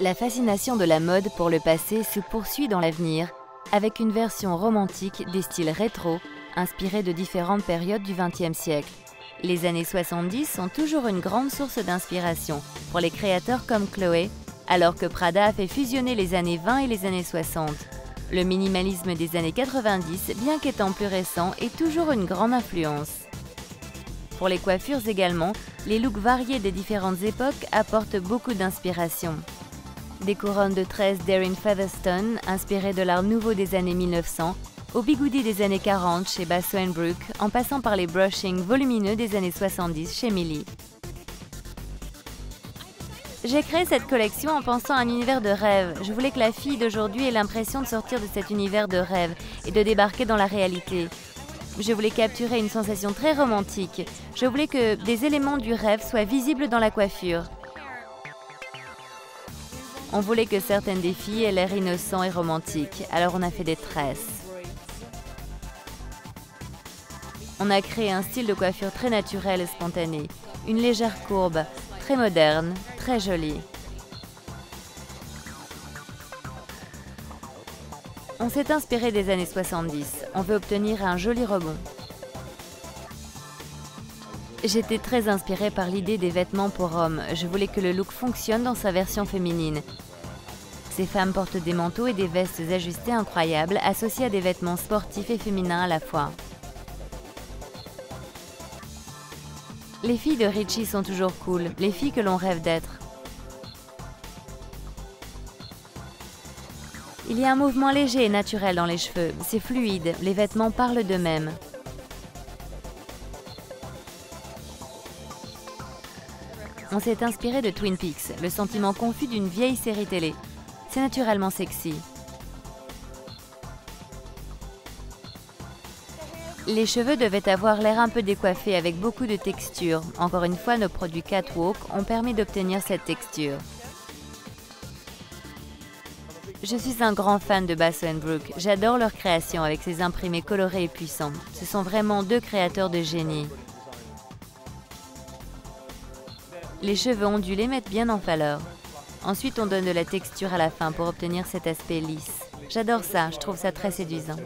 La fascination de la mode pour le passé se poursuit dans l'avenir, avec une version romantique des styles rétro, inspirés de différentes périodes du XXe siècle. Les années 70 sont toujours une grande source d'inspiration pour les créateurs comme Chloé, alors que Prada a fait fusionner les années 20 et les années 60. Le minimalisme des années 90, bien qu'étant plus récent, est toujours une grande influence. Pour les coiffures également, les looks variés des différentes époques apportent beaucoup d'inspiration. Des couronnes de tresses d'Erin Featherstone, inspirées de l'art nouveau des années 1900, aux bigoudis des années 40 chez Basso & Brook, en passant par les brushings volumineux des années 70 chez Millie. J'ai créé cette collection en pensant à un univers de rêve. Je voulais que la fille d'aujourd'hui ait l'impression de sortir de cet univers de rêve et de débarquer dans la réalité. Je voulais capturer une sensation très romantique. Je voulais que des éléments du rêve soient visibles dans la coiffure. On voulait que certaines des filles aient l'air innocent et romantique, alors on a fait des tresses. On a créé un style de coiffure très naturel et spontané, une légère courbe, très moderne, très jolie. On s'est inspiré des années 70, on veut obtenir un joli rebond. J'étais très inspirée par l'idée des vêtements pour hommes, je voulais que le look fonctionne dans sa version féminine. Ces femmes portent des manteaux et des vestes ajustées incroyables, associées à des vêtements sportifs et féminins à la fois. Les filles de Ricci sont toujours cool, les filles que l'on rêve d'être. Il y a un mouvement léger et naturel dans les cheveux, c'est fluide, les vêtements parlent d'eux-mêmes. On s'est inspiré de Twin Peaks, le sentiment confus d'une vieille série télé. C'est naturellement sexy. Les cheveux devaient avoir l'air un peu décoiffés avec beaucoup de texture. Encore une fois, nos produits Catwalk ont permis d'obtenir cette texture. Je suis un grand fan de Basso & Brook. J'adore leur création avec ses imprimés colorés et puissants. Ce sont vraiment deux créateurs de génie. Les cheveux ondulés mettent bien en valeur. Ensuite, on donne de la texture à la fin pour obtenir cet aspect lisse. J'adore ça, je trouve ça très séduisant.